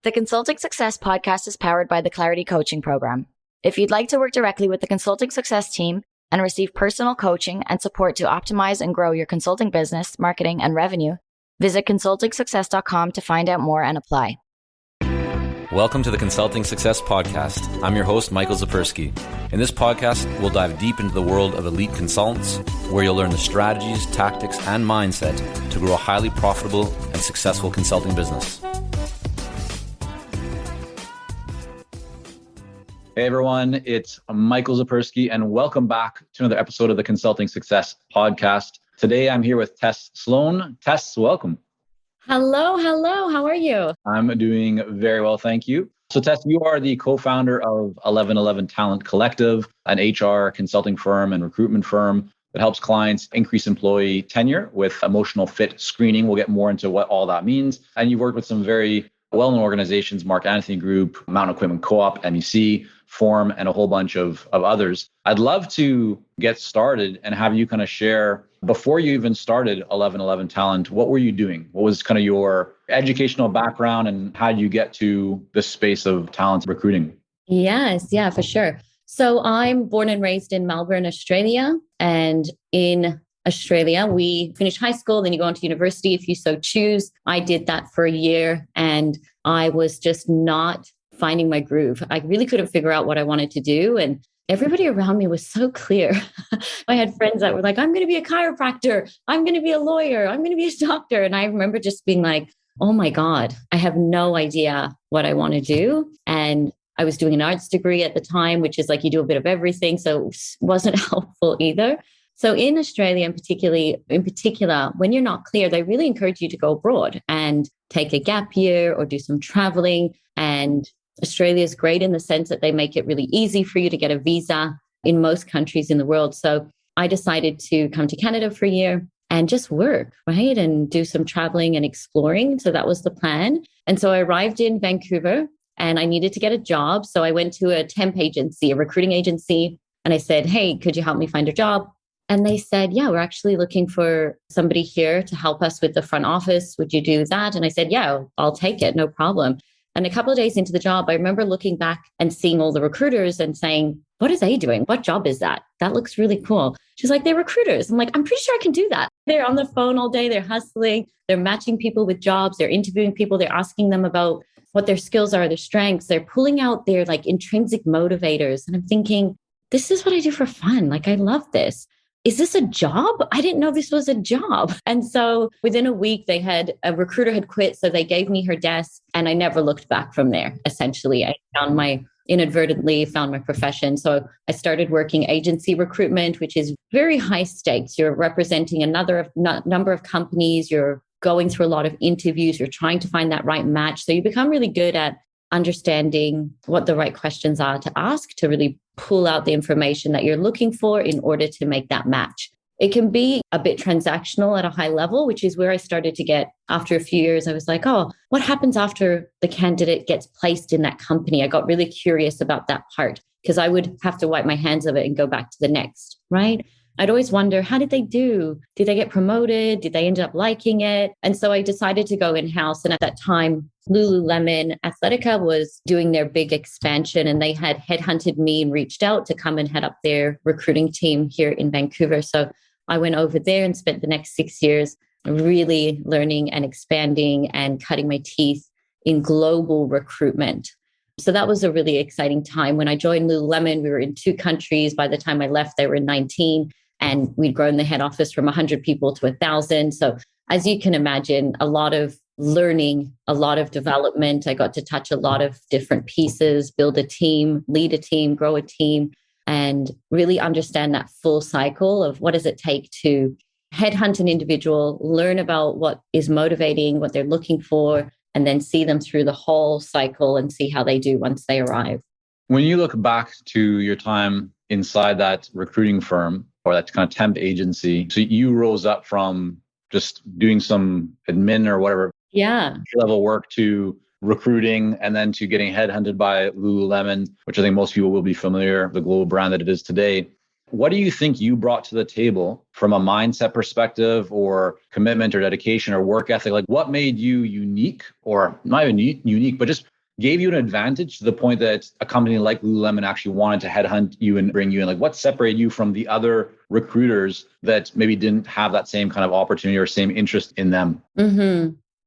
The Consulting Success podcast is powered by the Clarity Coaching Program. If you'd like to work directly with the Consulting Success team and receive personal coaching and support to optimize and grow your consulting business, marketing, and revenue, visit consultingsuccess.com to find out more and apply. Welcome to the Consulting Success Podcast. I'm your host, Michael Zapersky. In this podcast, we'll dive deep into the world of elite consultants, where you'll learn the strategies, tactics, and mindset to grow a highly profitable and successful consulting business. Hey everyone, it's Michael Zapersky, and welcome back to another episode of the Consulting Success Podcast. Today, I'm here with Tess Sloan. Tess, welcome. Hello. How are you? I'm doing very well, thank you. So Tess, you are the co-founder of 1111 Talent Collective, an HR consulting firm and recruitment firm that helps clients increase employee tenure with emotional fit screening. We'll get more into what all that means. And you've worked with some very well-known organizations, Mark Anthony Group, Mountain Equipment Co-op, MEC, Form, and a whole bunch of others. I'd love to get started and have you kind of share, before you even started 1111 Talent, what were you doing? What was kind of your educational background and how did you get to this space of talent recruiting? Yes, for sure. So I'm born and raised in Melbourne, Australia. And in Australia, we finish high school, then you go on to university if you so choose. I did that for a year and I was just not finding my groove. I really couldn't figure out what I wanted to do. And everybody around me was so clear. I had friends that were like, I'm going to be a chiropractor. I'm going to be a lawyer. I'm going to be a doctor. And I remember just being like, oh my God, I have no idea what I want to do. And I was doing an arts degree at the time, which is like you do a bit of everything. So it wasn't helpful either. So in Australia, in particular, when you're not clear, they really encourage you to go abroad and take a gap year or do some traveling. And Australia is great in the sense that they make it really easy for you to get a visa in most countries in the world. So I decided to come to Canada for a year and just work, right? And do some traveling and exploring. So that was the plan. And so I arrived in Vancouver and I needed to get a job. So I went to a temp agency, a recruiting agency, and I said, hey, could you help me find a job? And they said, yeah, we're actually looking for somebody here to help us with the front office. Would you do that? And I said, yeah, I'll take it. No problem. And a couple of days into the job, I remember looking back and seeing all the recruiters and saying, what are they doing? What job is that? That looks really cool. She's like, they're recruiters. I'm like, I'm pretty sure I can do that. They're on the phone all day. They're hustling. They're matching people with jobs. They're interviewing people. They're asking them about what their skills are, their strengths. They're pulling out their like intrinsic motivators. And I'm thinking, this is what I do for fun. Like, I love this. Is this a job? I didn't know this was a job. And so within a week, a recruiter had quit. So they gave me her desk and I never looked back from there. Essentially, I inadvertently found my profession. So I started working agency recruitment, which is very high stakes. You're representing number of companies. You're going through a lot of interviews. You're trying to find that right match. So you become really good at understanding what the right questions are to ask to really pull out the information that you're looking for in order to make that match. It can be a bit transactional at a high level, which is where I started to get, after a few years, I was like, oh, what happens after the candidate gets placed in that company? I got really curious about that part because I would have to wipe my hands of it and go back to the next, right? I'd always wonder, how did they do? Did they get promoted? Did they end up liking it? And so I decided to go in-house. And at that time, Lululemon Athletica was doing their big expansion and they had headhunted me and reached out to come and head up their recruiting team here in Vancouver. So I went over there and spent the next 6 years really learning and expanding and cutting my teeth in global recruitment. So that was a really exciting time. When I joined Lululemon, we were in 2 countries. By the time I left, they were in 19. And we'd grown the head office from 100 people to 1,000. So as you can imagine, a lot of learning, a lot of development. I got to touch a lot of different pieces, build a team, lead a team, grow a team, and really understand that full cycle of what does it take to headhunt an individual, learn about what is motivating, what they're looking for, and then see them through the whole cycle and see how they do once they arrive. When you look back to your time inside that recruiting firm or that kind of temp agency, so you rose up from just doing some admin or whatever level work to recruiting and then to getting headhunted by Lululemon, which I think most people will be familiar, the global brand that it is today. What do you think you brought to the table from a mindset perspective or commitment or dedication or work ethic? Like what made you unique, or not even unique, but just gave you an advantage to the point that a company like Lululemon actually wanted to headhunt you and bring you in? Like, what separated you from the other recruiters that maybe didn't have that same kind of opportunity or same interest in them?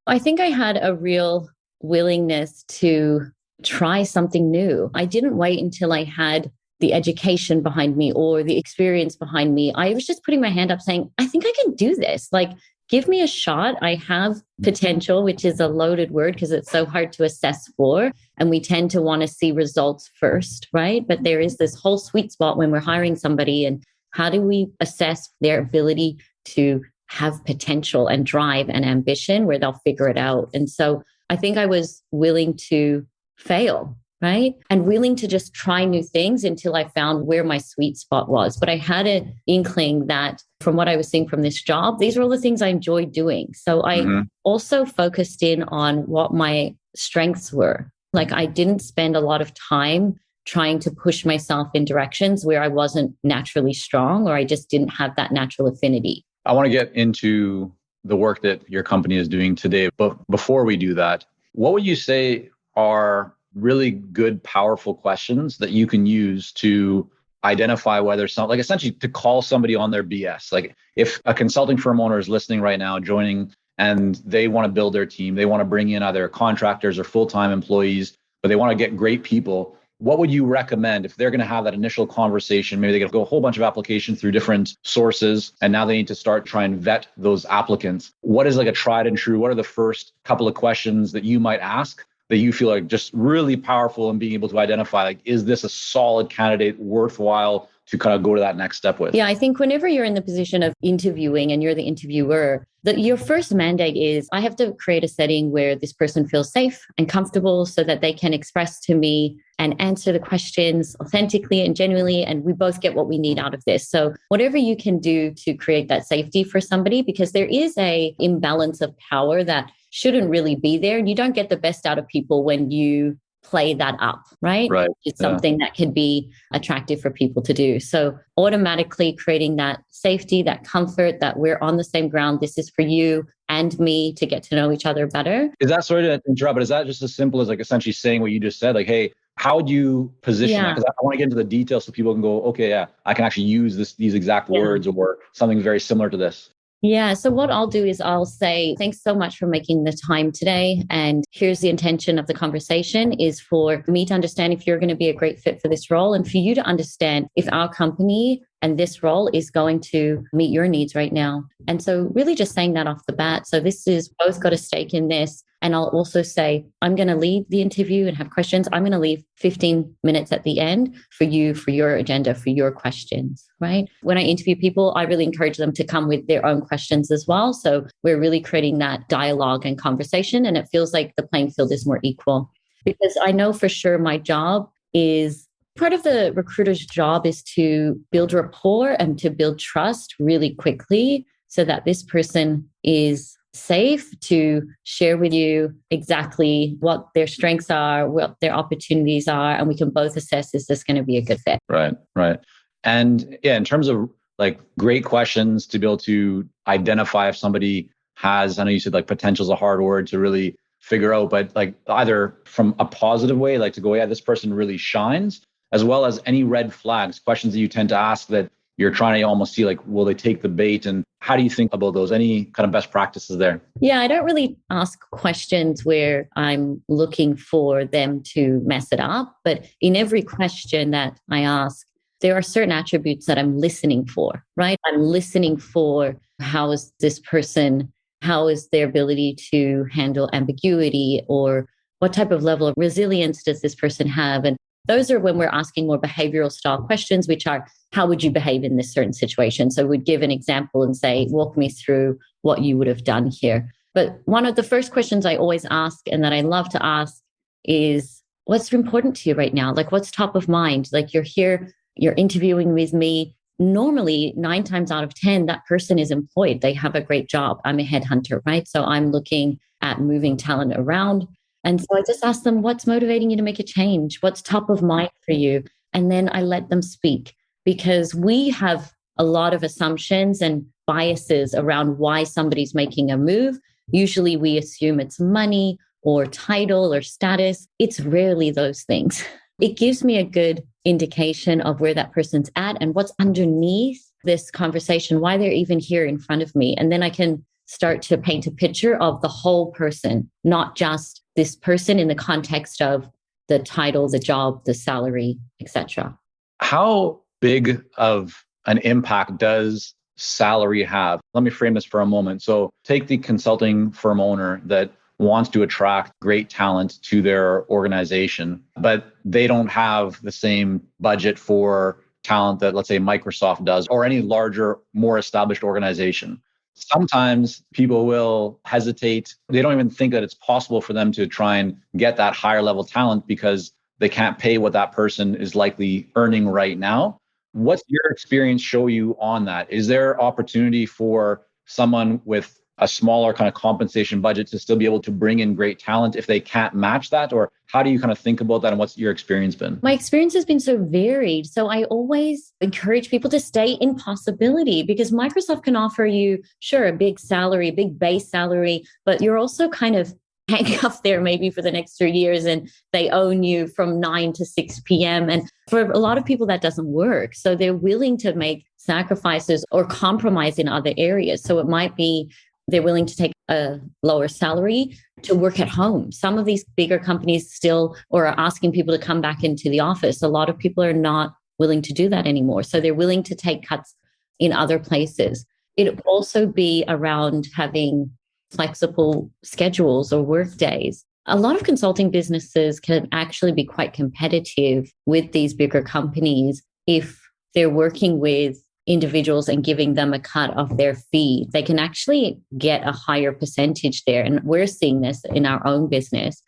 I think I had a real willingness to try something new. I didn't wait until I had the education behind me or the experience behind me. I was just putting my hand up saying, I think I can do this. Like, give me a shot. I have potential, which is a loaded word because it's so hard to assess for. And we tend to want to see results first, right? But there is this whole sweet spot when we're hiring somebody. And how do we assess their ability to have potential and drive and ambition where they'll figure it out? And so I think I was willing to fail, right? And willing to just try new things until I found where my sweet spot was. But I had an inkling that from what I was seeing from this job, these were all the things I enjoyed doing. So I also focused in on what my strengths were. Like, I didn't spend a lot of time trying to push myself in directions where I wasn't naturally strong or I just didn't have that natural affinity. I want to get into the work that your company is doing today. But before we do that, what would you say are really good, powerful questions that you can use to identify whether like essentially to call somebody on their BS? Like, if a consulting firm owner is listening right now, joining, and they want to build their team, they want to bring in either contractors or full-time employees, but they want to get great people. What would you recommend if they're going to have that initial conversation? Maybe they got to go a whole bunch of applications through different sources, and now they need to start trying to vet those applicants. What is like a tried and true? What are the first couple of questions that you might ask that you feel like just really powerful in being able to identify, like, is this a solid candidate worthwhile to kind of go to that next step with? Yeah, I think whenever you're in the position of interviewing and you're the interviewer, that your first mandate is I have to create a setting where this person feels safe and comfortable so that they can express to me and answer the questions authentically and genuinely, and we both get what we need out of this. So whatever you can do to create that safety for somebody, because there is a imbalance of power that shouldn't really be there. And you don't get the best out of people when you play that up, right? Right. It's something that could be attractive for people to do. So automatically creating that safety, that comfort, that we're on the same ground. This is for you and me to get to know each other better. Is that, sorry to interrupt, but is that just as simple as like essentially saying what you just said? Like, hey, how would you position that? Because I want to get into the details so people can go, okay, yeah, I can actually use these exact words or something very similar to this. Yeah. So what I'll do is I'll say, thanks so much for making the time today. And here's the intention of the conversation is for me to understand if you're going to be a great fit for this role and for you to understand if our company and this role is going to meet your needs right now. And so really just saying that off the bat. So this is both got a stake in this. And I'll also say, I'm going to lead the interview and have questions. I'm going to leave 15 minutes at the end for you, for your agenda, for your questions, right? When I interview people, I really encourage them to come with their own questions as well. So we're really creating that dialogue and conversation. And it feels like the playing field is more equal because I know for sure my job is part of the recruiter's job is to build rapport and to build trust really quickly so that this person is safe to share with you exactly what their strengths are, what their opportunities are, and we can both assess, is this going to be a good fit? Right. And yeah, in terms of like great questions to be able to identify if somebody has, I know you said like potential is a hard word to really figure out, but like either from a positive way, like to go, yeah, this person really shines, as well as any red flags, questions that you tend to ask that you're trying to almost see like, will they take the bait? And how do you think about those? Any kind of best practices there? Yeah, I don't really ask questions where I'm looking for them to mess it up. But in every question that I ask, there are certain attributes that I'm listening for, right? I'm listening for how is this person, how is their ability to handle ambiguity, or what type of level of resilience does this person have? And those are when we're asking more behavioral style questions, which are, how would you behave in this certain situation? So we'd give an example and say, walk me through what you would have done here. But one of the first questions I always ask and that I love to ask is, what's important to you right now? Like, what's top of mind? Like, you're here, you're interviewing with me. Normally, 9 times out of 10, that person is employed. They have a great job. I'm a headhunter, right? So I'm looking at moving talent around. And so I just ask them, what's motivating you to make a change? What's top of mind for you? And then I let them speak, because we have a lot of assumptions and biases around why somebody's making a move. Usually we assume it's money, or title or status. It's rarely those things. It gives me a good indication of where that person's at and what's underneath this conversation, why they're even here in front of me. And then I can start to paint a picture of the whole person, not just this person in the context of the title, the job, the salary, etc. How big of an impact does salary have? Let me frame this for a moment. So take the consulting firm owner that wants to attract great talent to their organization, but they don't have the same budget for talent that, let's say, Microsoft does or any larger, more established organization. Sometimes people will hesitate. They don't even think that it's possible for them to try and get that higher level talent because they can't pay what that person is likely earning right now. What's your experience show you on that? Is there opportunity for someone with a smaller kind of compensation budget to still be able to bring in great talent if they can't match that? Or how do you kind of think about that and what's your experience been? My experience has been so varied. So I always encourage people to stay in possibility because Microsoft can offer you, sure, a big salary, big base salary, but you're also kind of hang up there maybe for the next 3 years and they own you from 9 to 6 p.m. And for a lot of people, that doesn't work. So they're willing to make sacrifices or compromise in other areas. So it might be they're willing to take a lower salary to work at home. Some of these bigger companies still or are asking people to come back into the office. A lot of people are not willing to do that anymore. So they're willing to take cuts in other places. It'd also be around having flexible schedules or work days. A lot of consulting businesses can actually be quite competitive with these bigger companies if they're working with individuals and giving them a cut of their fee. They can actually get a higher percentage there. And we're seeing this in our own business.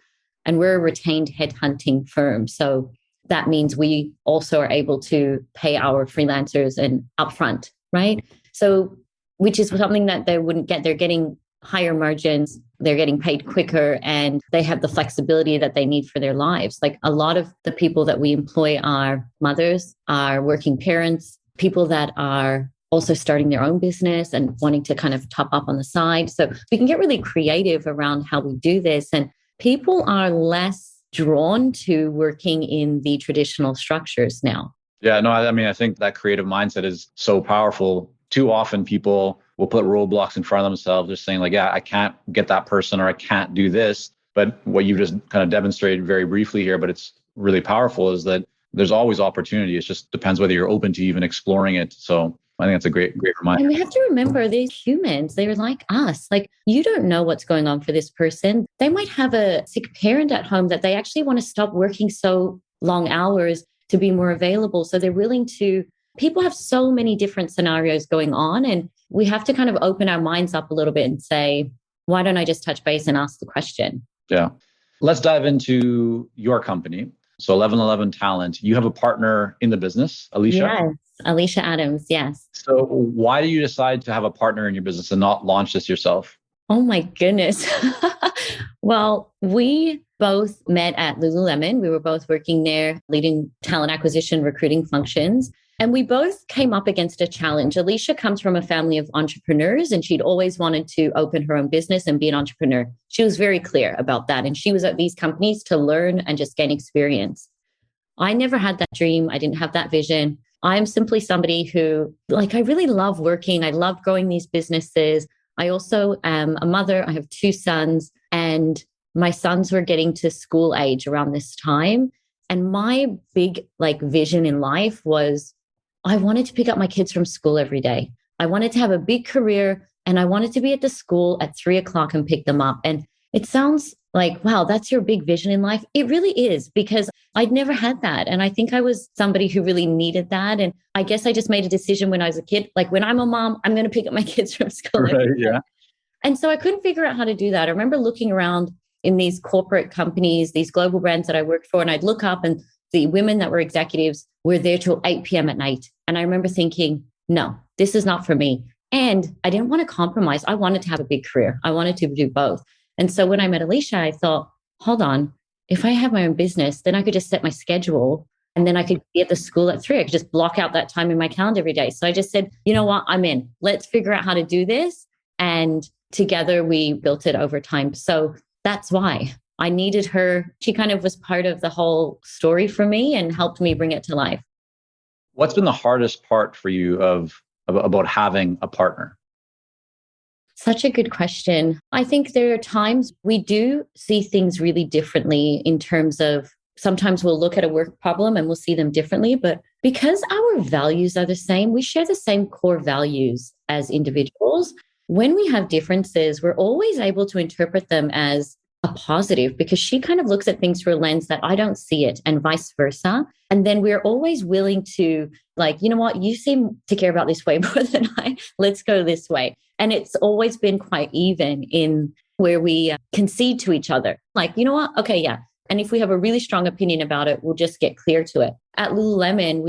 And we're a retained headhunting firm. So that means we also are able to pay our freelancers and upfront, right? So, which is something that they wouldn't get. They're getting higher margins, they're getting paid quicker, and they have the flexibility that they need for their lives. Like a lot of the people that we employ are mothers, are working parents, people that are also starting their own business and wanting to kind of top up on the side. So we can get really creative around how we do this. And people are less drawn to working in the traditional structures now. Yeah, no, I mean, I think that creative mindset is so powerful. Too often people will put roadblocks in front of themselves, just saying like, yeah, I can't get that person or I can't do this. But what you just kind of demonstrated very briefly here, but it's really powerful, is that there's always opportunity. It just depends whether you're open to even exploring it. So I think that's a great reminder. And we have to remember these humans, they're like us. Like you don't know what's going on for this person. They might have a sick parent at home that they actually want to stop working so long hours to be more available. So they're willing to, people have so many different scenarios going on. And we have to kind of open our minds up a little bit and say, why don't I just touch base and ask the question? Yeah. Let's dive into your company. So 1111 Talent, you have a partner in the business, Alicia? Yes, Alicia Adams, yes. So why do you decide to have a partner in your business and not launch this yourself? Oh my goodness. Well, we both met at Lululemon. We were both working there, leading talent acquisition, recruiting functions. And we both came up against a challenge. Alicia comes from a family of entrepreneurs, and she'd always wanted to open her own business and be an entrepreneur. She was very clear about that. And she was at these companies to learn and just gain experience. I never had that dream. I didn't have that vision. I'm simply somebody who, like, I really love working. I love growing these businesses. I also am a mother. I have 2 sons, and my sons were getting to school age around this time. And my big vision in life was I wanted to pick up my kids from school every day. I wanted to have a big career, and I wanted to be at the school at 3:00 and pick them up. And it sounds like, wow, that's your big vision in life. It really is, because I'd never had that. And I think I was somebody who really needed that. And I guess I just made a decision when I was a kid, like when I'm a mom, I'm going to pick up my kids from school. Right, yeah. And so I couldn't figure out how to do that. I remember looking around in these corporate companies, these global brands that I worked for, and I'd look up and the women that were executives were there till 8 p.m. at night. And I remember thinking, no, this is not for me. And I didn't want to compromise. I wanted to have a big career. I wanted to do both. And so when I met Alicia, I thought, hold on, if I have my own business, then I could just set my schedule, and then I could be at the school at 3. I could just block out that time in my calendar every day. So I just said, you know what, I'm in. Let's figure out how to do this. And together we built it over time. So that's why. I needed her. She kind of was part of the whole story for me and helped me bring it to life. What's been the hardest part for you about having a partner? Such a good question. I think there are times we do see things really differently in terms of sometimes we'll look at a work problem and we'll see them differently. But because our values are the same, we share the same core values as individuals. When we have differences, we're always able to interpret them as a positive because she kind of looks at things through a lens that I don't see it and vice versa. And then we're always willing to like, you know what, you seem to care about this way more than I, let's go this way. And it's always been quite even in where we concede to each other. Like, you know what? Okay, yeah. And if we have a really strong opinion about it, we'll just get clear to it. At Lululemon,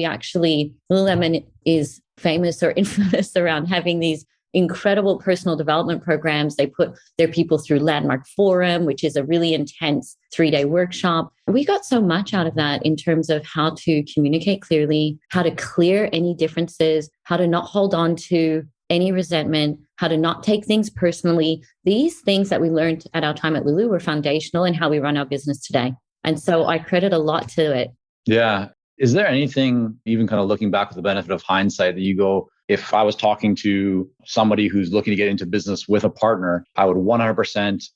Lululemon is famous or infamous around having these incredible personal development programs. They put their people through Landmark Forum, which is a really intense 3-day workshop. We got so much out of that in terms of how to communicate clearly, how to clear any differences, how to not hold on to any resentment, how to not take things personally. These things that we learned at our time at Lulu were foundational in how we run our business today. And so I credit a lot to it. Yeah. Is there anything, even kind of looking back with the benefit of hindsight, that you go, if I was talking to somebody who's looking to get into business with a partner, I would 100%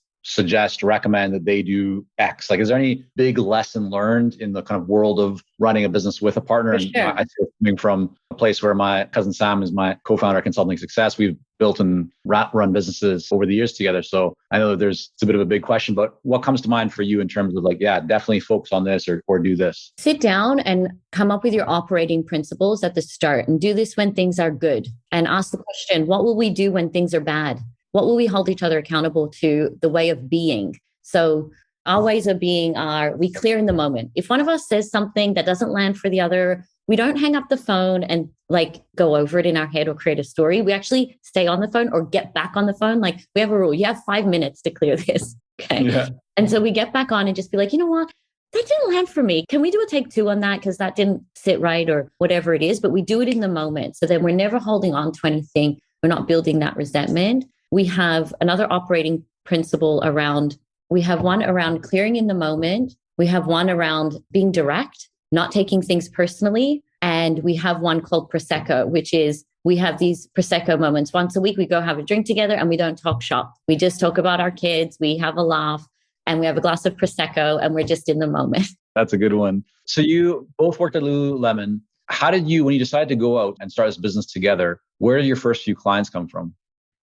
recommend that they do X? Like, is there any big lesson learned in the kind of world of running a business with a partner? For And sure. I see it coming from a place where my cousin Sam is my co-founder at Consulting Success. We've built and run businesses over the years together. So I know that it's a bit of a big question, but what comes to mind for you in terms of like, yeah, definitely focus on this or do this? Sit down and come up with your operating principles at the start and do this when things are good. And ask the question, what will we do when things are bad? What will we hold each other accountable to? The way of being. So our ways of being are, we clear in the moment. If one of us says something that doesn't land for the other, we don't hang up the phone and like go over it in our head or create a story. We actually stay on the phone or get back on the phone. Like we have a rule, you have 5 minutes to clear this. Okay. Yeah. And so we get back on and just be like, you know what? That didn't land for me. Can we do a take 2 on that? Because that didn't sit right or whatever it is. But we do it in the moment. So then we're never holding on to anything. We're not building that resentment. We have another operating principle around, we have one around clearing in the moment. We have one around being direct, not taking things personally. And we have one called Prosecco, which is we have these Prosecco moments. Once a week, we go have a drink together and we don't talk shop. We just talk about our kids. We have a laugh and we have a glass of Prosecco and we're just in the moment. That's a good one. So you both worked at Lululemon. How did you, when you decided to go out and start this business together, where did your first few clients come from?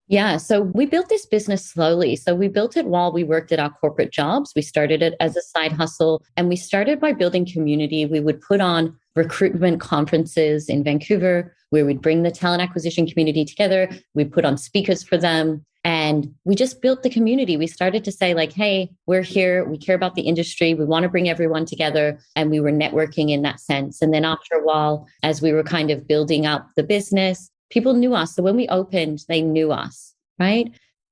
Yeah. So we built this business slowly. So we built it while we worked at our corporate jobs. We started it as a side hustle and we started by building community. We would put on recruitment conferences in Vancouver where we'd bring the talent acquisition community together. We'd put on speakers for them and we just built the community. We started to say like, hey, we're here. We care about the industry. We want to bring everyone together. And we were networking in that sense. And then after a while, as we were kind of building up the business, people knew us. So when we opened, they knew us, right?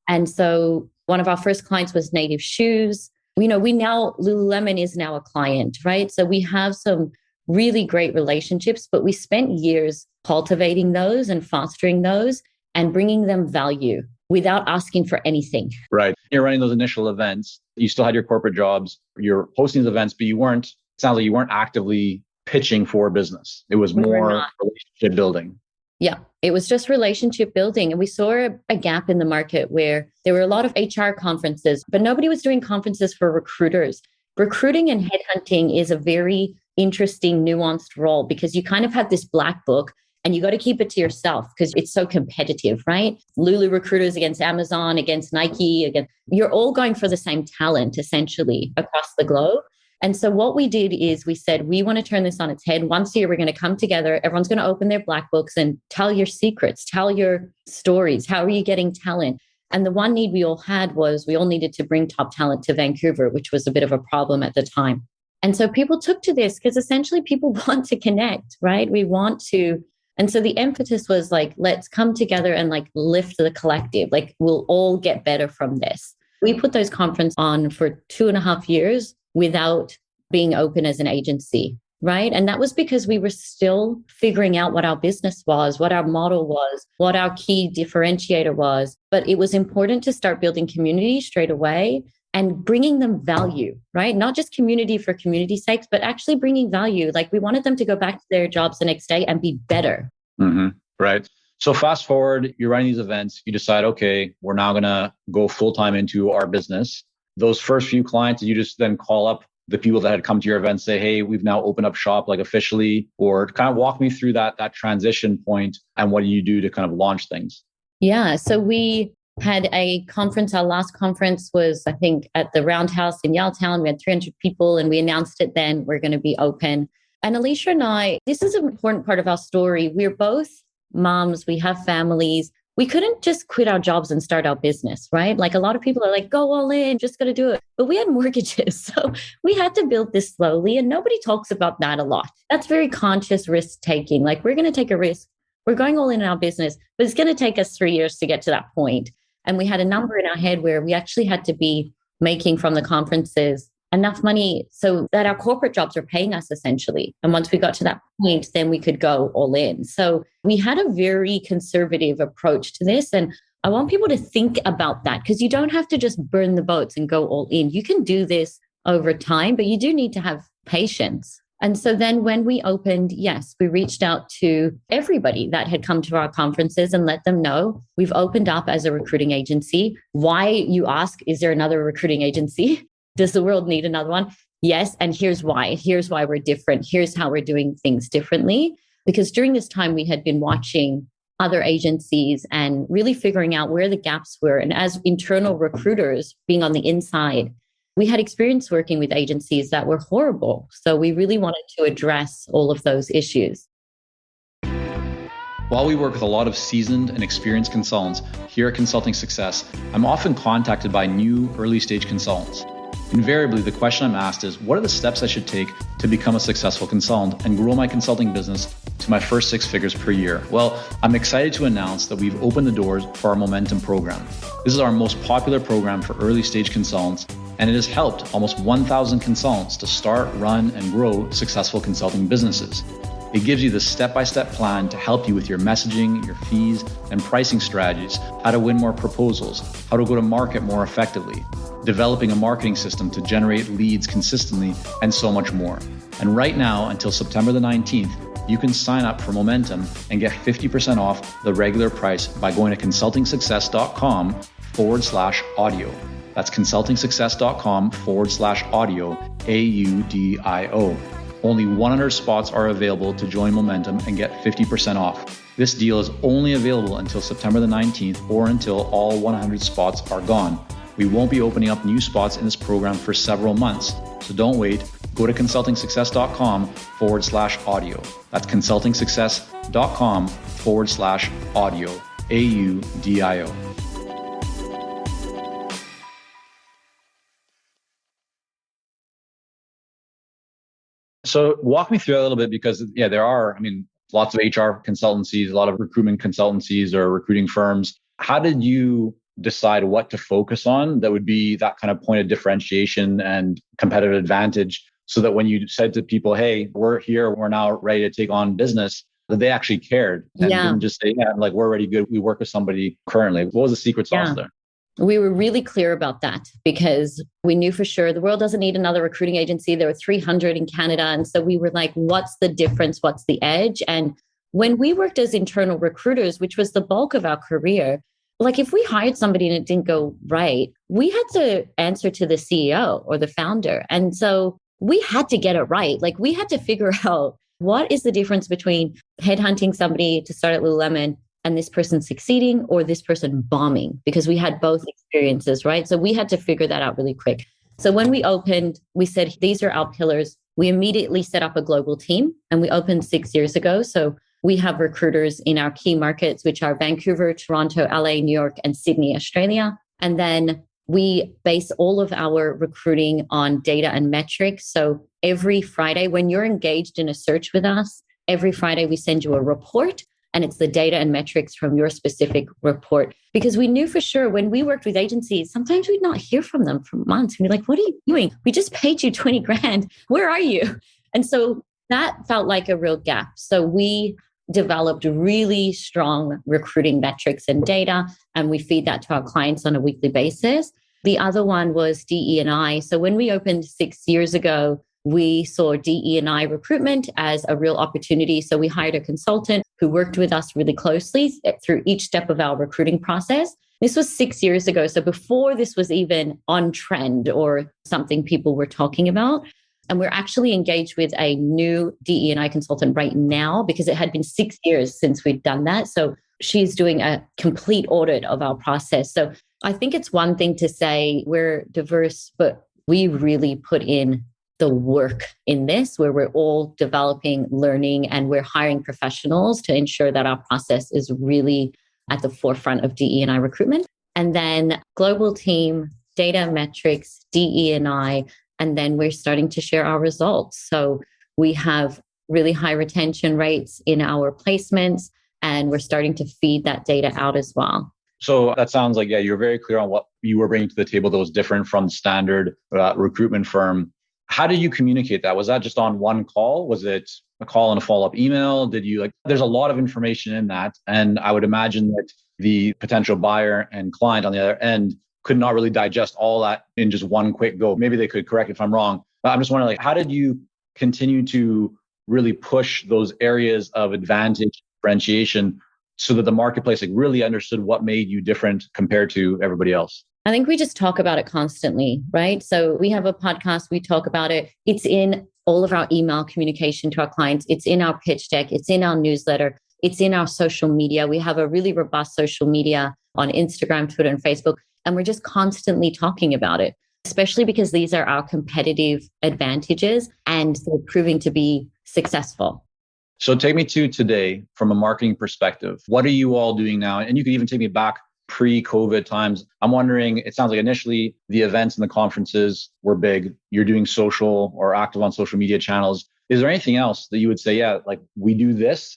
And so one of our first clients was Native Shoes. Lululemon is now a client, right? So we have some really great relationships, but we spent years cultivating those and fostering those and bringing them value without asking for anything. Right. You're running those initial events. You still had your corporate jobs. You're hosting these events, but it sounds like you weren't actively pitching for business. It was more relationship building. Yeah, it was just relationship building. And we saw a gap in the market where there were a lot of HR conferences, but nobody was doing conferences for recruiters. Recruiting and headhunting is a very interesting, nuanced role because you kind of have this black book and you got to keep it to yourself because it's so competitive, right? Lulu recruiters against Amazon, against Nike, you're all going for the same talent essentially across the globe. And so what we did is we said, we want to turn this on its head. Once a year, we're going to come together. Everyone's going to open their black books and tell your secrets, tell your stories. How are you getting talent? And the one need we all had was we all needed to bring top talent to Vancouver, which was a bit of a problem at the time. And so people took to this because essentially people want to connect, right? We want to. And so the emphasis was like, let's come together and like lift the collective. Like we'll all get better from this. We put those conferences on for 2.5 years without being open as an agency, right? And that was because we were still figuring out what our business was, what our model was, what our key differentiator was. But it was important to start building community straight away and bringing them value, right? Not just community for community's sake, but actually bringing value. Like we wanted them to go back to their jobs the next day and be better. Mm-hmm. Right. So fast forward, you're running these events, you decide, okay, we're now going to go full-time into our business. Those first few clients, you just then call up the people that had come to your event, say, hey, we've now opened up shop like officially, or kind of walk me through that transition point and what do you do to kind of launch things? Yeah. So we had a conference. Our last conference was, I think, at the Roundhouse in Yaletown. We had 300 people and we announced it then. We're going to be open. And Alicia and I, this is an important part of our story. We're both moms. We have families. We couldn't just quit our jobs and start our business, right? Like a lot of people are like, go all in, just got to do it. But we had mortgages. So we had to build this slowly. And nobody talks about that a lot. That's very conscious risk taking. Like we're going to take a risk. We're going all in our business, but it's going to take us 3 years to get to that point. And we had a number in our head where we actually had to be making from the conferences enough money so that our corporate jobs are paying us essentially. And once we got to that point, then we could go all in. So we had a very conservative approach to this. And I want people to think about that because you don't have to just burn the boats and go all in. You can do this over time, but you do need to have patience. And so then when we opened, yes, we reached out to everybody that had come to our conferences and let them know we've opened up as a recruiting agency. Why, you ask, is there another recruiting agency? Does the world need another one? Yes. And here's why. Here's why we're different. Here's how we're doing things differently. Because during this time, we had been watching other agencies and really figuring out where the gaps were. And as internal recruiters being on the inside, we had experience working with agencies that were horrible. So we really wanted to address all of those issues. While we work with a lot of seasoned and experienced consultants here at Consulting Success, I'm often contacted by new early stage consultants. Invariably, the question I'm asked is, what are the steps I should take to become a successful consultant and grow my consulting business to my first 6 figures per year? Well, I'm excited to announce that we've opened the doors for our Momentum program. This is our most popular program for early stage consultants, and it has helped almost 1,000 consultants to start, run, and grow successful consulting businesses. It gives you the step-by-step plan to help you with your messaging, your fees, and pricing strategies, how to win more proposals, how to go to market more effectively, developing a marketing system to generate leads consistently, and so much more. And right now, until September the 19th, you can sign up for Momentum and get 50% off the regular price by going to consultingsuccess.com/audio. That's consultingsuccess.com/audio, AUDIO. Only 100 spots are available to join Momentum and get 50% off. This deal is only available until September the 19th or until all 100 spots are gone. We won't be opening up new spots in this program for several months, so don't wait. Go to consultingsuccess.com/audio. That's consultingsuccess.com/audio, AUDIO. So walk me through a little bit because, there are, lots of HR consultancies, a lot of recruitment consultancies or recruiting firms. How did you decide what to focus on that would be that kind of point of differentiation and competitive advantage so that when you said to people, hey, we're here, we're now ready to take on business, that they actually cared and didn't just say, we're already good. We work with somebody currently. What was the secret sauce there? We were really clear about that because we knew for sure the world doesn't need another recruiting agency. There were 300 in Canada. And so we were like, what's the difference? What's the edge? And when we worked as internal recruiters, which was the bulk of our career, like if we hired somebody and it didn't go right, we had to answer to the CEO or the founder. And so we had to get it right. Like we had to figure out what is the difference between headhunting somebody to start at Lululemon and this person succeeding or this person bombing, because we had both experiences, right? So we had to figure that out really quick. So when we opened, we said, these are our pillars. We immediately set up a global team and we opened 6 years ago. So we have recruiters in our key markets, which are Vancouver, Toronto, LA, New York, and Sydney, Australia. And then we base all of our recruiting on data and metrics. So every Friday, when you're engaged in a search with us, every Friday we send you a report. And it's the data and metrics from your specific report. Because we knew for sure when we worked with agencies, sometimes we'd not hear from them for months. We'd be like, what are you doing? We just paid you 20 grand. Where are you? And so that felt like a real gap. So we developed really strong recruiting metrics and data, and we feed that to our clients on a weekly basis. The other one was DE&I. So when we opened 6 years ago, we saw DE&I recruitment as a real opportunity. So we hired a consultant who worked with us really closely through each step of our recruiting process. This was 6 years ago. So before this was even on trend or something people were talking about. And we're actually engaged with a new DE&I consultant right now because it had been 6 years since we'd done that. So she's doing a complete audit of our process. So I think it's one thing to say we're diverse, but we really put in the work in this where we're all developing, learning, and we're hiring professionals to ensure that our process is really at the forefront of DE&I recruitment. And then global team, data metrics, DE&I, and then we're starting to share our results. So we have really high retention rates in our placements, and we're starting to feed that data out as well. So that sounds like, you're very clear on what you were bringing to the table that was different from the standard recruitment firm. How did you communicate that? Was that just on one call? Was it a call and a follow-up email? Did you there's a lot of information in that. And I would imagine that the potential buyer and client on the other end could not really digest all that in just one quick go. Maybe they could correct if I'm wrong. But I'm just wondering, how did you continue to really push those areas of advantage, differentiation, so that the marketplace really understood what made you different compared to everybody else? I think we just talk about it constantly, right? So we have a podcast, we talk about it. It's in all of our email communication to our clients. It's in our pitch deck. It's in our newsletter. It's in our social media. We have a really robust social media on Instagram, Twitter, and Facebook. And we're just constantly talking about it, especially because these are our competitive advantages and they're proving to be successful. So take me to today from a marketing perspective. What are you all doing now? And you can even take me back pre-COVID times. I'm wondering, it sounds like initially the events and the conferences were big. You're doing social or active on social media channels. Is there anything else that you would say, we do this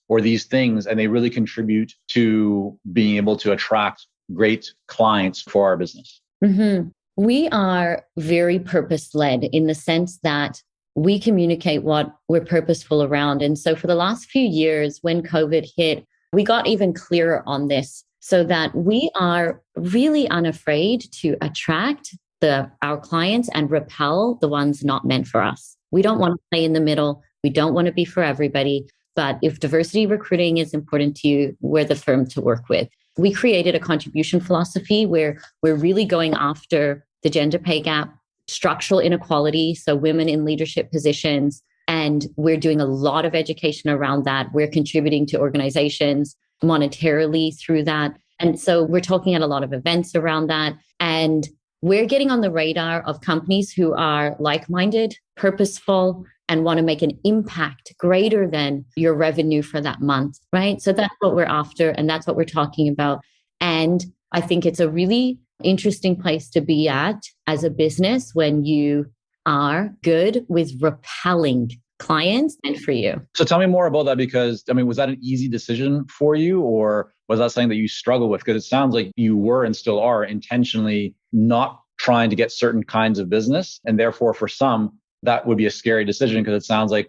or these things, and they really contribute to being able to attract great clients for our business? Mm-hmm. We are very purpose-led in the sense that we communicate what we're purposeful around. And so for the last few years, when COVID hit, we got even clearer on this so that we are really unafraid to attract our clients and repel the ones not meant for us. We don't want to play in the middle. We don't want to be for everybody. But if diversity recruiting is important to you, we're the firm to work with. We created a contribution philosophy where we're really going after the gender pay gap, structural inequality, so women in leadership positions. And we're doing a lot of education around that. We're contributing to organizations monetarily through that. And so we're talking at a lot of events around that. And we're getting on the radar of companies who are like-minded, purposeful, and want to make an impact greater than your revenue for that month, right? So that's what we're after, and that's what we're talking about. And I think it's a really interesting place to be at as a business when you are good with repelling clients and for you. So tell me more about that, because was that an easy decision for you, or was that something that you struggle with? Because it sounds like you were and still are intentionally not trying to get certain kinds of business. And therefore, for some, that would be a scary decision, because it sounds like,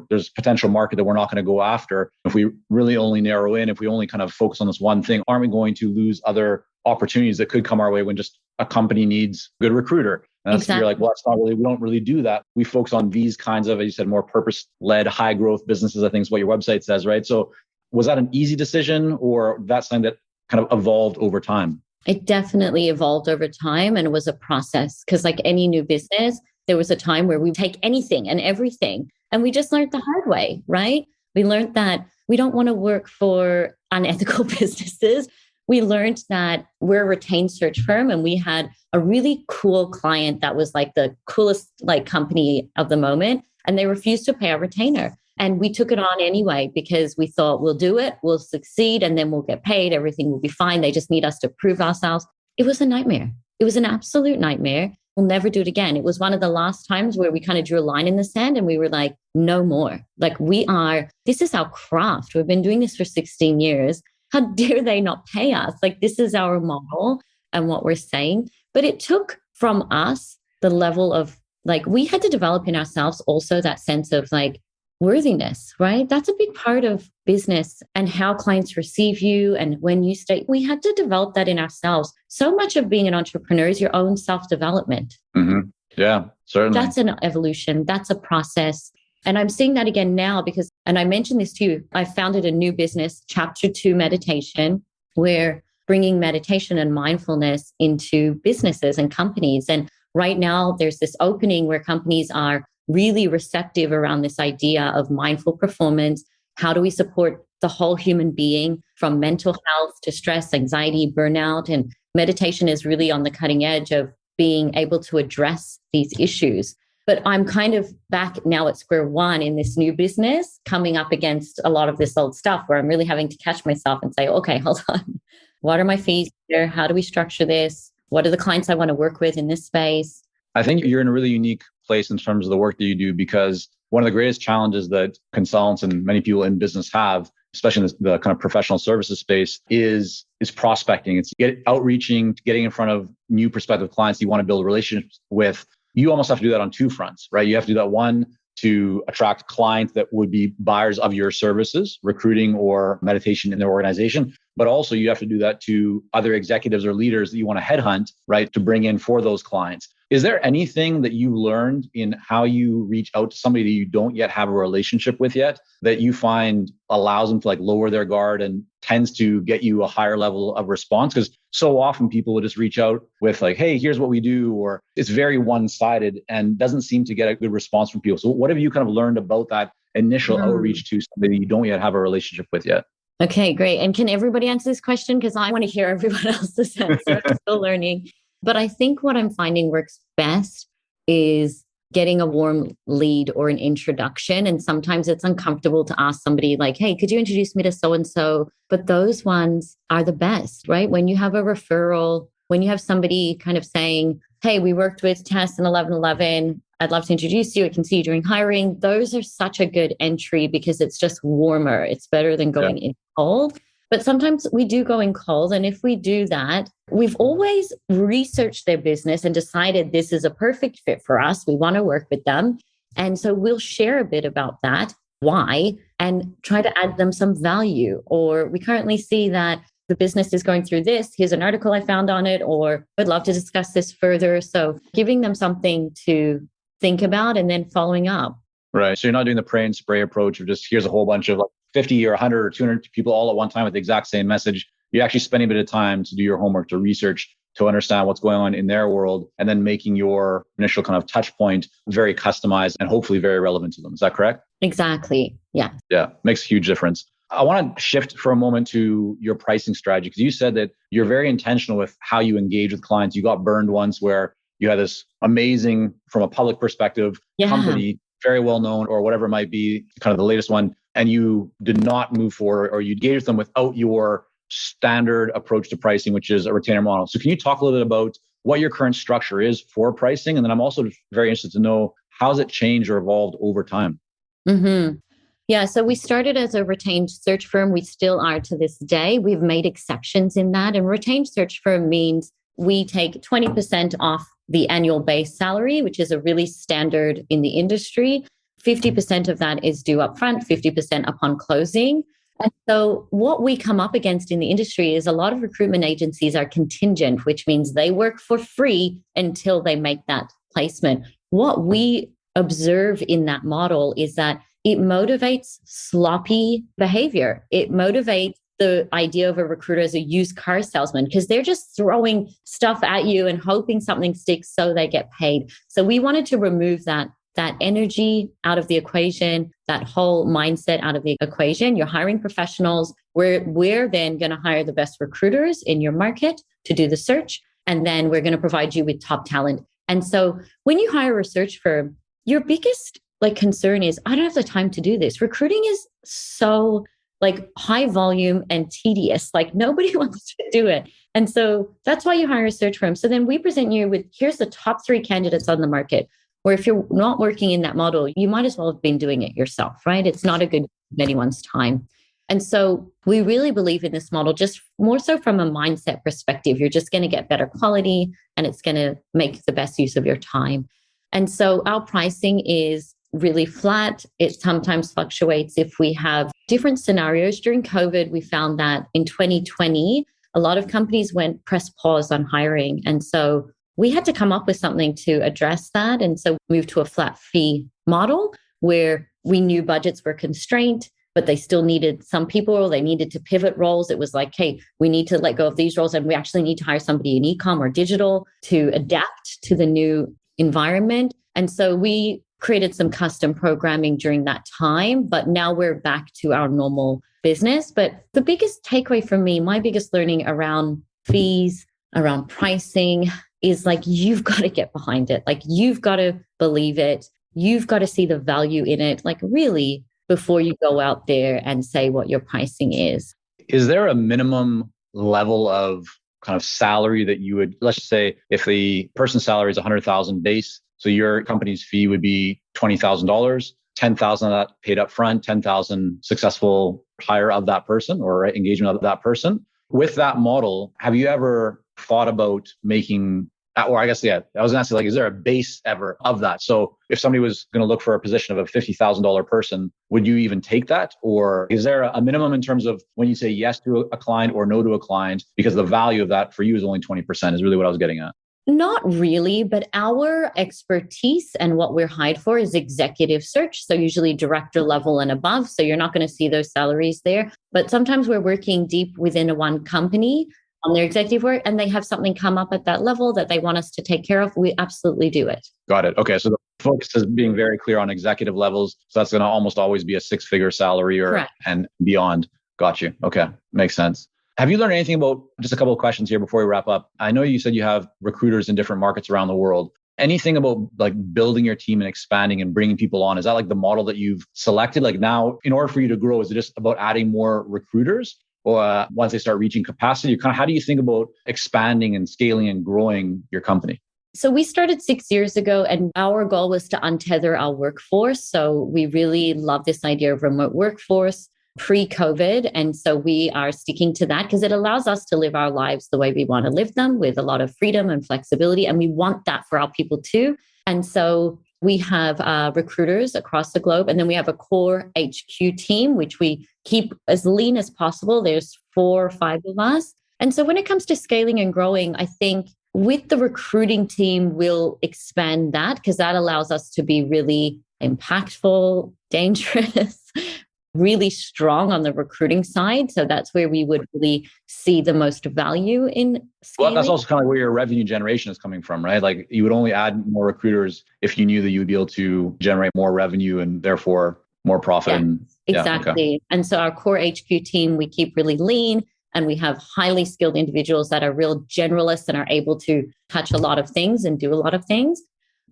there's potential market that we're not going to go after. If we really only narrow in, if we only kind of focus on this one thing, aren't we going to lose other opportunities that could come our way when just a company needs a good recruiter? And that's, You're like, it's not really, we don't really do that. We focus on these kinds of, as you said, more purpose-led, high growth businesses, I think is what your website says, right? So was that an easy decision, or that's something that kind of evolved over time? It definitely evolved over time, and it was a process, because like any new business, there was a time where we take anything and everything, and we just learned the hard way, right? We learned that we don't want to work for unethical businesses. We learned that we're a retained search firm, and we had a really cool client that was like the coolest company of the moment, and they refused to pay our retainer. And we took it on anyway, because we thought we'll do it, we'll succeed, and then we'll get paid. Everything will be fine. They just need us to prove ourselves. It was a nightmare. It was an absolute nightmare. We'll never do it again. It was one of the last times where we kind of drew a line in the sand, and we were like, no more. This is our craft. We've been doing this for 16 years. How dare they not pay us? This is our model and what we're saying. But it took from us the level of we had to develop in ourselves also that sense of worthiness, right? That's a big part of business and how clients receive you. And when you stay, we had to develop that in ourselves. So much of being an entrepreneur is your own self-development. Mm-hmm. Yeah, certainly. That's an evolution. That's a process. And I'm seeing that again now because, and I mentioned this to you, I founded a new business, Chapter 2 Meditation, where bringing meditation and mindfulness into businesses and companies. And right now there's this opening where companies are really receptive around this idea of mindful performance. How do we support the whole human being from mental health to stress, anxiety, burnout? And meditation is really on the cutting edge of being able to address these issues. But I'm kind of back now at square one in this new business, coming up against a lot of this old stuff where I'm really having to catch myself and say, okay, hold on. What are my fees here? How do we structure this? What are the clients I want to work with in this space? I think you're in a really unique place in terms of the work that you do, because one of the greatest challenges that consultants and many people in business have, especially in the kind of professional services space, is prospecting. It's outreaching, getting in front of new prospective clients you want to build relationships with. You almost have to do that on two fronts, right? You have to do that, one, to attract clients that would be buyers of your services, recruiting or meditation in their organization. But also you have to do that to other executives or leaders that you want to headhunt, right, to bring in for those clients. Is there anything that you learned in how you reach out to somebody that you don't yet have a relationship with yet that you find allows them to like lower their guard and tends to get you a higher level of response? Because so often people will just reach out with like, hey, here's what we do, or it's very one-sided and doesn't seem to get a good response from people. So what have you kind of learned about that initial outreach to somebody you don't yet have a relationship with yet? Okay, great. And can everybody answer this question? Because I want to hear everyone else's answer. I'm still learning. But I think what I'm finding works best is getting a warm lead or an introduction. And sometimes it's uncomfortable to ask somebody like, hey, could you introduce me to so-and-so? But those ones are the best, right? When you have a referral, when you have somebody kind of saying, hey, we worked with Tess in 1111. I'd love to introduce you. I can see you during hiring. Those are such a good entry because it's just warmer. It's better than going in cold. But sometimes we do go in cold. And if we do that, we've always researched their business and decided this is a perfect fit for us. We want to work with them. And so we'll share a bit about that, why, and try to add them some value. Or we currently see that the business is going through this. Here's an article I found on it, or I'd love to discuss this further. So giving them something to think about and then following up. Right. So you're not doing the pray and spray approach of just here's a whole bunch of like 50 or 100 or 200 people all at one time with the exact same message. You're actually spending a bit of time to do your homework, to research, to understand what's going on in their world, and then making your initial kind of touch point very customized and hopefully very relevant to them. Is that correct? Exactly. Yeah. Yeah. Makes a huge difference. I want to shift for a moment to your pricing strategy, because you said that you're very intentional with how you engage with clients. You got burned once where you had this amazing, from a public perspective, company, very well known or whatever it might be, kind of the latest one, and you did not move forward, or you engaged them without your standard approach to pricing, which is a retainer model. So can you talk a little bit about what your current structure is for pricing? And then I'm also very interested to know, how has it changed or evolved over time? Mm-hmm. Yeah, so we started as a retained search firm. We still are to this day. We've made exceptions in that. And retained search firm means we take 20% off the annual base salary, which is a really standard in the industry. 50% of that is due upfront, 50% upon closing. And so what we come up against in the industry is a lot of recruitment agencies are contingent, which means they work for free until they make that placement. What we observe in that model is that it motivates sloppy behavior. It motivates the idea of a recruiter as a used car salesman, because they're just throwing stuff at you and hoping something sticks so they get paid. So we wanted to remove that energy out of the equation, that whole mindset out of the equation. You're hiring professionals. We're then going to hire the best recruiters in your market to do the search. And then we're going to provide you with top talent. And so when you hire a search firm, your biggest concern is, I don't have the time to do this. Recruiting is so high volume and tedious. Nobody wants to do it. And so that's why you hire a search firm. So then we present you with, here's the top 3 candidates on the market. Or if you're not working in that model, you might as well have been doing it yourself, right? It's not a good use of anyone's time. And so we really believe in this model, just more so from a mindset perspective. You're just going to get better quality and it's going to make the best use of your time. And so our pricing is really flat. It sometimes fluctuates if we have different scenarios. During COVID, we found that in 2020, a lot of companies went press pause on hiring. And so we had to come up with something to address that. And so moved to a flat fee model where we knew budgets were constrained, but they still needed some people, or they needed to pivot roles. It was like, hey, we need to let go of these roles and we actually need to hire somebody in e-com or digital to adapt to the new environment. And so we created some custom programming during that time, but now we're back to our normal business. But the biggest takeaway for me, my biggest learning around fees, around pricing is like, you've got to get behind it. Like you've got to believe it. You've got to see the value in it, like really, before you go out there and say what your pricing is. Is there a minimum level of kind of salary that you would, let's just say if the person's salary is 100,000 base, so your company's fee would be $20,000, 10,000 of that paid up front, 10,000 successful hire of that person or engagement of that person. With that model, have you ever thought about making, or I guess, yeah, I was going to say, like, is there a base ever of that? So if somebody was going to look for a position of a $50,000 person, would you even take that? Or is there a minimum in terms of when you say yes to a client or no to a client, because the value of that for you is only 20% is really what I was getting at. Not really, but our expertise and what we're hired for is executive search. So usually director level and above. So you're not going to see those salaries there. But sometimes we're working deep within a one company on their executive work and they have something come up at that level that they want us to take care of. We absolutely do it. Got it. Okay. So the focus is being very clear on executive levels. So that's going to almost always be a six-figure salary or Correct. And beyond. Got you. Okay. Makes sense. Have you learned anything about, just a couple of questions here before we wrap up? I know you said you have recruiters in different markets around the world. Anything about like building your team and expanding and bringing people on? Is that like the model that you've selected? Like now, in order for you to grow, is it just about adding more recruiters? Or once they start reaching capacity, kind of how do you think about expanding and scaling and growing your company? So we started 6 years ago and our goal was to untether our workforce. So we really love this idea of remote workforce pre-COVID. And so we are sticking to that because it allows us to live our lives the way we want to live them with a lot of freedom and flexibility. And we want that for our people too. And so we have recruiters across the globe. And then we have a core HQ team, which we keep as lean as possible. There's 4 or 5 of us. And so when it comes to scaling and growing, I think with the recruiting team, we'll expand that because that allows us to be really impactful, dangerous, really strong on the recruiting side. So that's where we would really see the most value in scaling. Well, that's also kind of where your revenue generation is coming from, right? Like you would only add more recruiters if you knew that you would be able to generate more revenue and therefore more profit. Yeah, exactly. Okay. And so our core HQ team, we keep really lean and we have highly skilled individuals that are real generalists and are able to touch a lot of things and do a lot of things.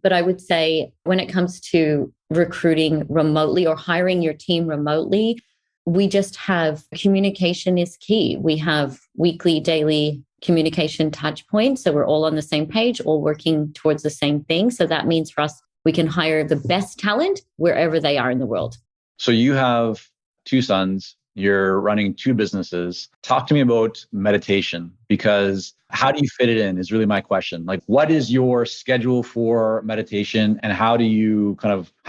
But I would say when it comes to recruiting remotely or hiring your team remotely, we just have communication is key. We have weekly, daily communication touch points. So we're all on the same page, all working towards the same thing. So that means for us, we can hire the best talent wherever they are in the world. So you have 2 sons. You're running 2 businesses. Talk to me about meditation, because how do you fit it in is really my question. Like, what is your schedule for meditation and how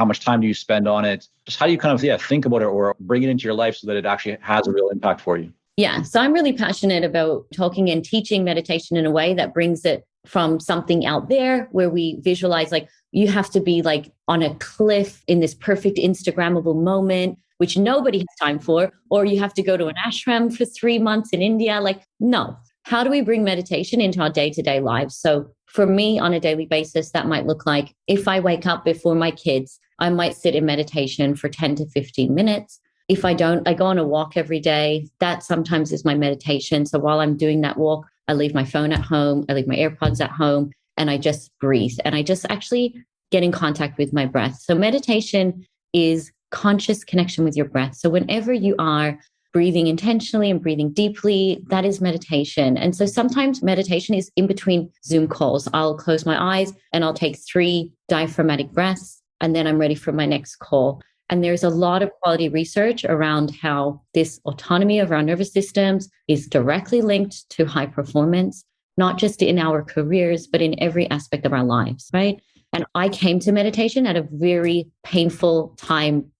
much time do you spend on it? Just how do you think about it or bring it into your life so that it actually has a real impact for you? Yeah. So I'm really passionate about talking and teaching meditation in a way that brings it from something out there where we visualize like you have to be like on a cliff in this perfect Instagrammable moment, which nobody has time for, or you have to go to an ashram for 3 months in India. Like, no. How do we bring meditation into our day-to-day lives? So for me on a daily basis, that might look like if I wake up before my kids, I might sit in meditation for 10 to 15 minutes. If I don't, I go on a walk every day. That sometimes is my meditation. So while I'm doing that walk, I leave my phone at home, I leave my AirPods at home, and I just breathe. And I just actually get in contact with my breath. So meditation is conscious connection with your breath. So whenever you are breathing intentionally and breathing deeply, that is meditation. And so sometimes meditation is in between Zoom calls. I'll close my eyes and I'll take 3 diaphragmatic breaths, and then I'm ready for my next call. And there's a lot of quality research around how this autonomy of our nervous systems is directly linked to high performance, not just in our careers, but in every aspect of our lives, right? And I came to meditation at a very painful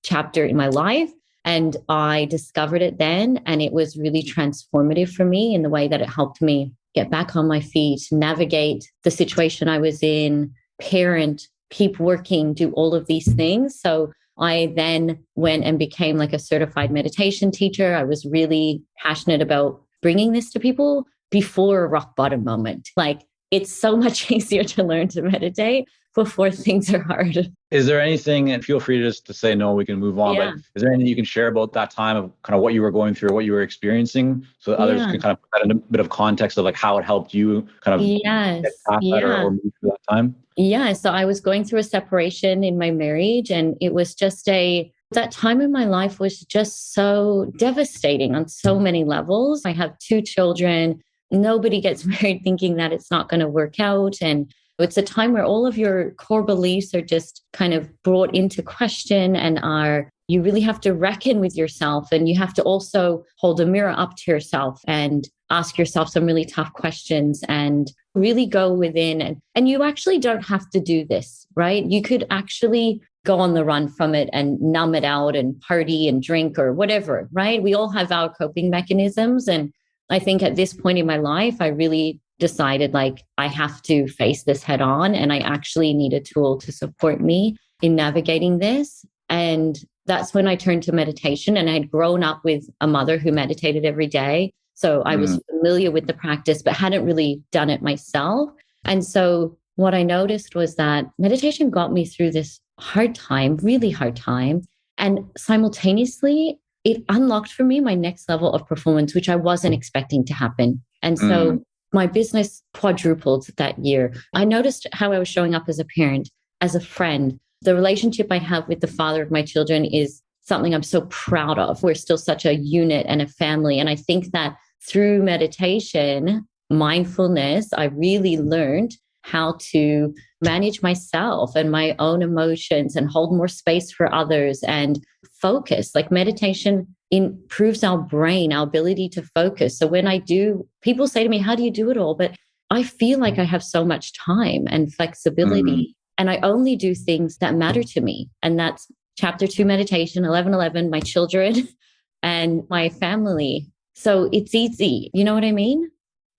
chapter in my life. And I discovered it then. And it was really transformative for me in the way that it helped me get back on my feet, navigate the situation I was in, parent, keep working, do all of these things. So I then went and became like a certified meditation teacher. I was really passionate about bringing this to people before a rock bottom moment. Like, it's so much easier to learn to meditate before things are hard. Is there anything, and feel free to say no, we can move on, but is there anything you can share about that time of kind of what you were going through, what you were experiencing, so that others can kind of put that in a bit of context of like how it helped you kind of get past that or move through that time? Yeah. So I was going through a separation in my marriage, and it was just that time in my life was just so devastating on so many levels. I have 2 children. Nobody gets married thinking that it's not going to work out. And it's a time where all of your core beliefs are just kind of brought into question and you really have to reckon with yourself. And you have to also hold a mirror up to yourself and ask yourself some really tough questions and really go within. And you actually don't have to do this, right? You could actually go on the run from it and numb it out and party and drink or whatever, right? We all have our coping mechanisms. And I think at this point in my life, I really decided like I have to face this head on, and I actually need a tool to support me in navigating this. And that's when I turned to meditation, and I had grown up with a mother who meditated every day. So I was familiar with the practice, but hadn't really done it myself. And so what I noticed was that meditation got me through this hard time, really hard time. And simultaneously, it unlocked for me my next level of performance, which I wasn't expecting to happen. And so my business quadrupled that year. I noticed how I was showing up as a parent, as a friend. The relationship I have with the father of my children is something I'm so proud of. We're still such a unit and a family. And I think that through meditation, mindfulness, I really learned how to manage myself and my own emotions and hold more space for others and focus. Like, meditation improves our brain, our ability to focus. So when I do, people say to me, how do you do it all? But I feel like I have so much time and flexibility, and I only do things that matter to me. And that's chapter 2 meditation, 11:11, my children and my family. So it's easy. You know what I mean?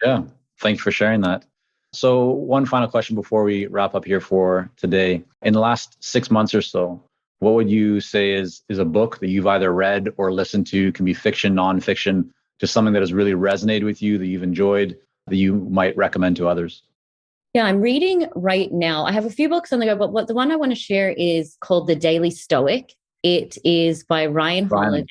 Yeah. Thanks for sharing that. So one final question before we wrap up here for today. In the last 6 months or so, what would you say is a book that you've either read or listened to, can be fiction, nonfiction, just something that has really resonated with you, that you've enjoyed, that you might recommend to others? Yeah, I'm reading right now. I have a few books on the go, but the one I want to share is called The Daily Stoic. It is by Ryan Holiday.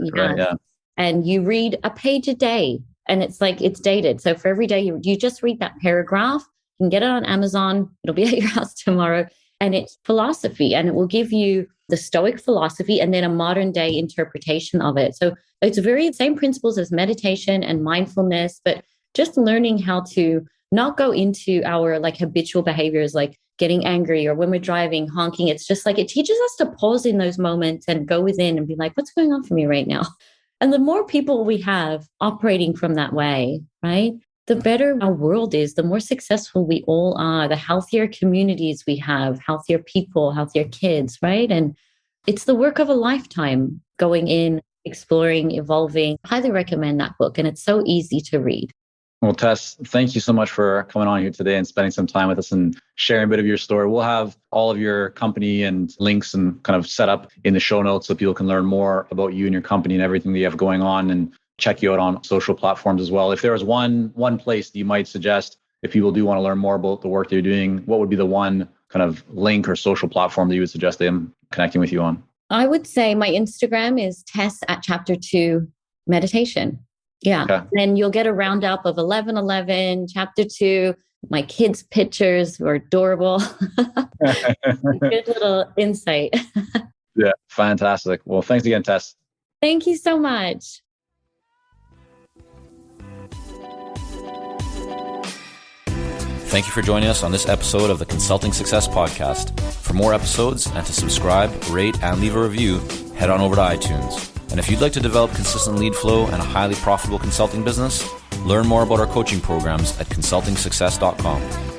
Yeah. And you read a page a day, and it's dated. So for every day, you just read that paragraph. You can get it on Amazon. It'll be at your house tomorrow. And it's philosophy, and it will give you the Stoic philosophy and then a modern day interpretation of it. So it's very same principles as meditation and mindfulness, but just learning how to not go into our like habitual behaviors, like getting angry or when we're driving, honking. It's just like, it teaches us to pause in those moments and go within and be like, what's going on for me right now? And the more people we have operating from that way, right, the better our world is, the more successful we all are, the healthier communities we have, healthier people, healthier kids, right? And it's the work of a lifetime going in, exploring, evolving. I highly recommend that book. And it's so easy to read. Well, Tess, thank you so much for coming on here today and spending some time with us and sharing a bit of your story. We'll have all of your company and links and kind of set up in the show notes so people can learn more about you and your company and everything that you have going on, and check you out on social platforms as well. If there was one place that you might suggest, if people do want to learn more about the work that you're doing, what would be the one kind of link or social platform that you would suggest them connecting with you on? I would say my Instagram is Tess at Chapter 2 Meditation. Yeah. Okay. And you'll get a roundup of 11:11, Chapter 2. My kids' pictures were adorable. Good little insight. Yeah, fantastic. Well, thanks again, Tess. Thank you so much. Thank you for joining us on this episode of the Consulting Success Podcast. For more episodes and to subscribe, rate, and leave a review, head on over to iTunes. And if you'd like to develop consistent lead flow and a highly profitable consulting business, learn more about our coaching programs at consultingsuccess.com.